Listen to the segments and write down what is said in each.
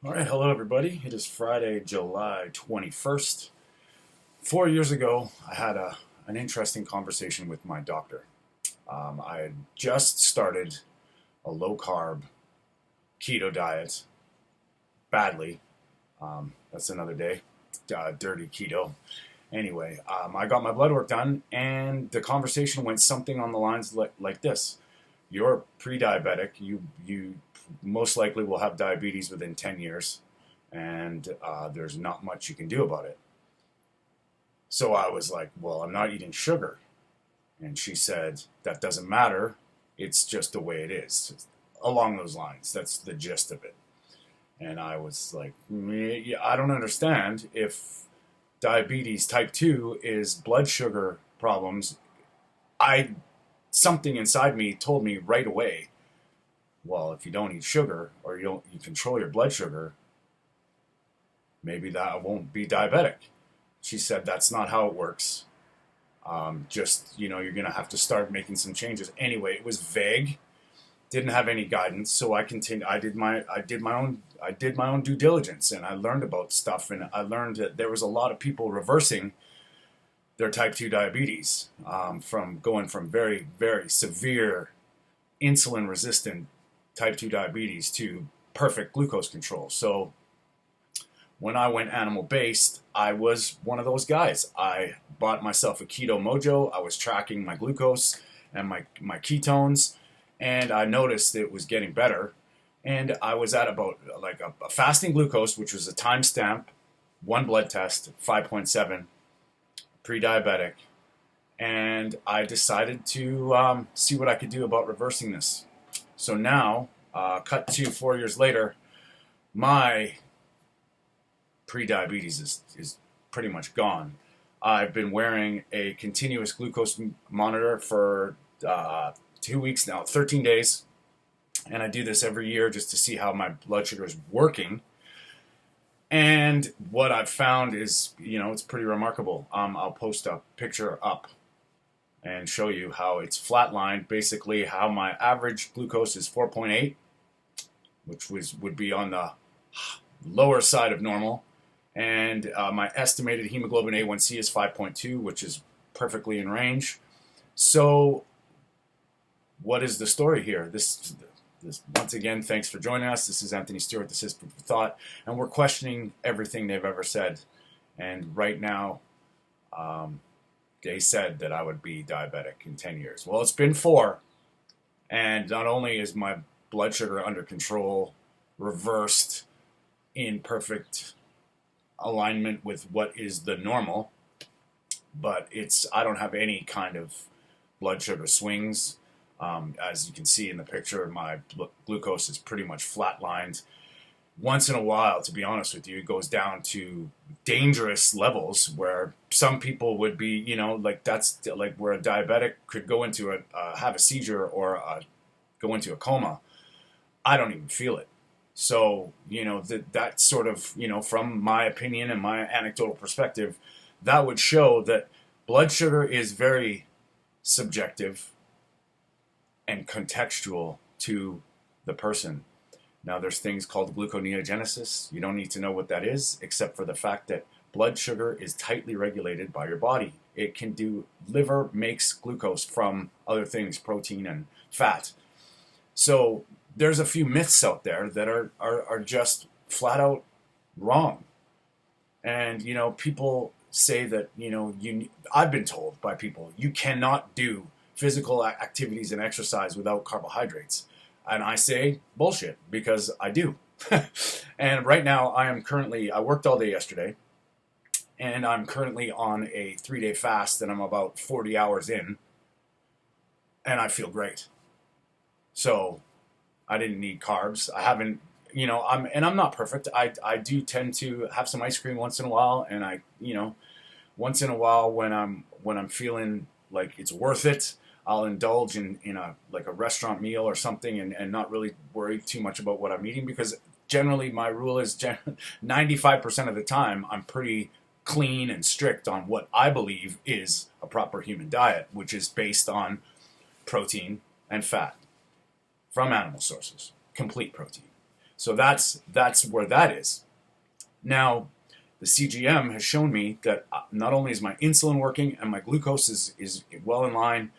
All right, hello everybody. It is Friday, July 21st. 4 years ago, I had an interesting conversation with my doctor. I had just started a low carb keto diet badly. That's another day. Dirty keto. Anyway, I got my blood work done, and the conversation went something on the lines like this: You're pre-diabetic. You most likely will have diabetes within 10 years, and there's not much you can do about it. So I was like, well, I'm not eating sugar. And she said, that doesn't matter. It's just the way it is. Along those lines. That's the gist of it. And I was like, yeah, I don't understand if diabetes type 2 is blood sugar problems. Something inside me told me right away, well, if you don't eat sugar or you control your blood sugar, maybe that won't be diabetic. She said that's not how it works. You're gonna have to start making some changes. Anyway, it was vague, didn't have any guidance, so I continued. I did my own due diligence, and I learned about stuff, and I learned that there was a lot of people reversing their type 2 diabetes, from going from very, very severe insulin resistant type 2 diabetes to perfect glucose control. So when I went animal based, I was one of those guys. I bought myself a Keto Mojo. I was tracking my glucose and my ketones, and I noticed it was getting better. And I was at about like a fasting glucose, which was a timestamp, one blood test, 5.7, pre-diabetic. And I decided to see what I could do about reversing this. So now, cut to 4 years later, my pre-diabetes is pretty much gone. I've been wearing a continuous glucose monitor for 2 weeks now, 13 days. And I do this every year just to see how my blood sugar is working. And what I've found is, it's pretty remarkable. I'll post a picture up and show you how it's flatlined. Basically, how my average glucose is 4.8, which would be on the lower side of normal. And my estimated hemoglobin A1C is 5.2, which is perfectly in range. So what is the story here? This once again, thanks for joining us. This is Anthony Stewart, this is Food for Thought, and we're questioning everything they've ever said. And right now, they said that I would be diabetic in 10 years. Well, it's been 4, and not only is my blood sugar under control, reversed, in perfect alignment with what is the normal, but I don't have any kind of blood sugar swings. As you can see in the picture, my glucose is pretty much flatlined. Once in a while, to be honest with you, it goes down to dangerous levels where some people would be, that's like where a diabetic could go into have a seizure or go into a coma. I don't even feel it. So, that sort of, from my opinion and my anecdotal perspective, that would show that blood sugar is very subjective and contextual to the person. Now, there's things called gluconeogenesis. You don't need to know what that is, except for the fact that blood sugar is tightly regulated by your body. It can liver makes glucose from other things, protein and fat. So there's a few myths out there that are just flat out wrong. And, people say that, I've been told by people, you cannot do physical activities and exercise without carbohydrates. And I say bullshit, because I do. And right now I worked all day yesterday, and I'm currently on a 3-day fast, and I'm about 40 hours in, and I feel great. So I didn't need carbs. I haven't, I'm not perfect. I do tend to have some ice cream once in a while, and once in a while when I'm feeling like it's worth it, I'll indulge in a restaurant meal or something, and not really worry too much about what I'm eating, because generally my rule is 95% of the time I'm pretty clean and strict on what I believe is a proper human diet, which is based on protein and fat from animal sources, complete protein. So that's where that is. Now, the CGM has shown me that not only is my insulin working and my glucose is well in line,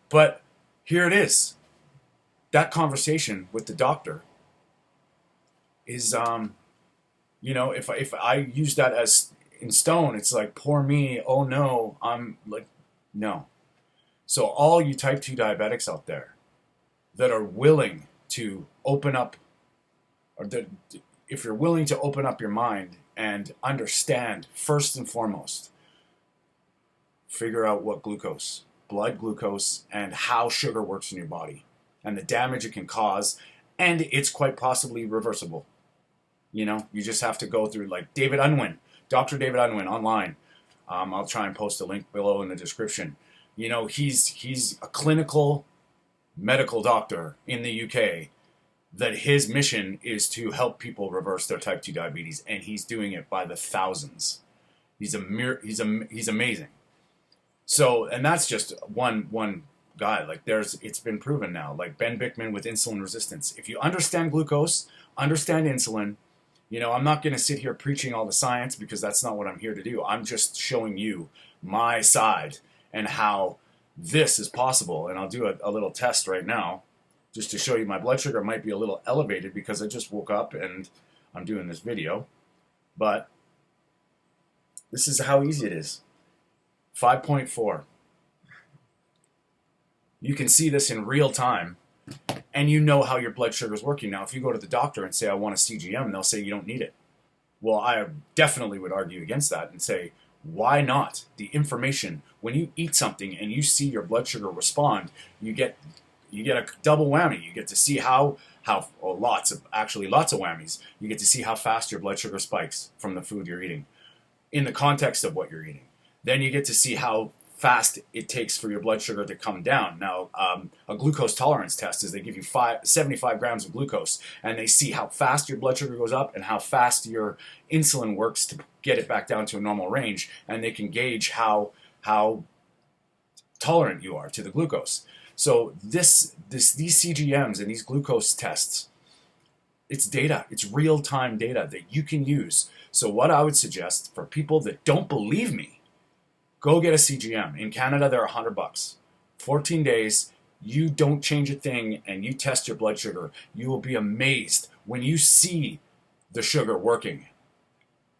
but here it is. That conversation with the doctor is, if I use that as in stone, it's like, poor me, oh no, I'm like, no. So all you type 2 diabetics out there that are willing to open up, or that if you're willing to open up your mind and understand, first and foremost, figure out what glucose, blood glucose, and how sugar works in your body, and the damage it can cause, and it's quite possibly reversible. You just have to go through, like David Unwin, Dr. David Unwin online. I'll try and post a link below in the description. He's a clinical medical doctor in the UK that his mission is to help people reverse their type 2 diabetes, and he's doing it by the thousands. He's amazing. So, and that's just one guy. Like it's been proven now, like Ben Bickman with insulin resistance. If you understand glucose, understand insulin, I'm not going to sit here preaching all the science, because that's not what I'm here to do. I'm just showing you my side and how this is possible. And I'll do a little test right now just to show you my blood sugar might be a little elevated because I just woke up and I'm doing this video. But this is how easy it is. 5.4. You can see this in real time, and you know how your blood sugar is working. Now, if you go to the doctor and say, I want a CGM, they'll say you don't need it. Well, I definitely would argue against that and say, why not? The information, when you eat something and you see your blood sugar respond, you get a double whammy. You get to see lots of whammies. You get to see how fast your blood sugar spikes from the food you're eating in the context of what you're eating. Then you get to see how fast it takes for your blood sugar to come down. Now, a glucose tolerance test is they give you 75 grams of glucose, and they see how fast your blood sugar goes up and how fast your insulin works to get it back down to a normal range, and they can gauge how tolerant you are to the glucose. So these CGMs and these glucose tests, it's data. It's real-time data that you can use. So what I would suggest for people that don't believe me, go get a CGM. In Canada, they're $100. 14 days, you don't change a thing, and you test your blood sugar. You will be amazed when you see the sugar working.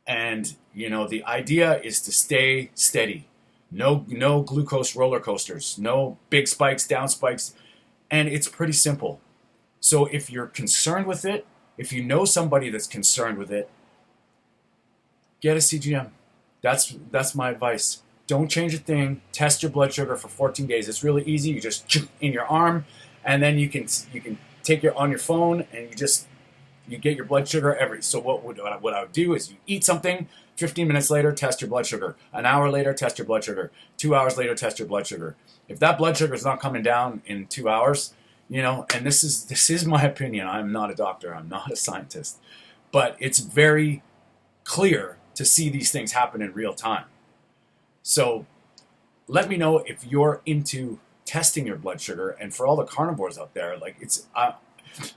And, the idea is to stay steady. No glucose roller coasters. No big spikes, down spikes. And it's pretty simple. So if you're concerned with it, if you know somebody that's concerned with it, get a CGM. That's my advice. Don't change a thing. Test your blood sugar for 14 days. It's really easy. You just in your arm, and then you can take it on your phone, and you get your blood sugar every. So what I would do is you eat something. 15 minutes later, test your blood sugar. An hour later, test your blood sugar. 2 hours later, test your blood sugar. If that blood sugar is not coming down in 2 hours, and this is my opinion. I'm not a doctor. I'm not a scientist, but it's very clear to see these things happen in real time. So let me know if you're into testing your blood sugar. And for all the carnivores out there, like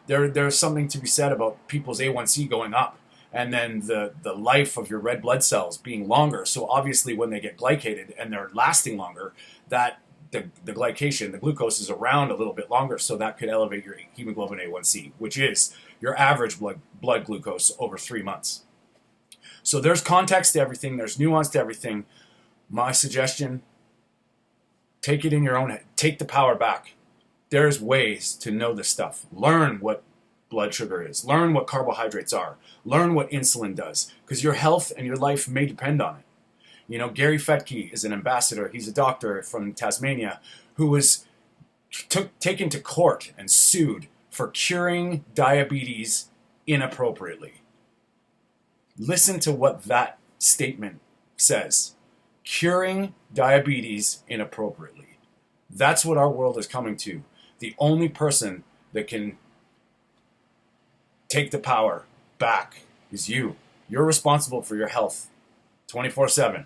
there's something to be said about people's A1C going up, and then the life of your red blood cells being longer. So obviously when they get glycated and they're lasting longer, that the glycation, the glucose is around a little bit longer, so that could elevate your hemoglobin A1C, which is your average blood glucose over 3 months. So there's context to everything. There's nuance to everything. My suggestion, take it in your own head. Take the power back. There's ways to know this stuff. Learn what blood sugar is. Learn what carbohydrates are. Learn what insulin does, because your health and your life may depend on it. Gary Fettke is an ambassador. He's a doctor from Tasmania who was taken to court and sued for curing diabetes inappropriately. Listen to what that statement says. Curing diabetes inappropriately. That's what our world is coming to. The only person that can take the power back is you. You're responsible for your health 24/7,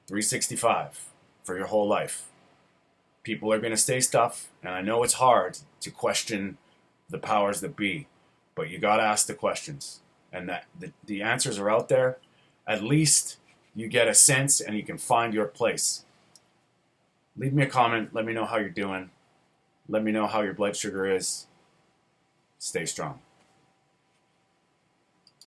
365 for your whole life. People are going to say stuff, and I know it's hard to question the powers that be, but you got to ask the questions, and that the answers are out there. At least you get a sense and you can find your place. Leave me a comment. Let me know how you're doing. Let me know how your blood sugar is. Stay strong.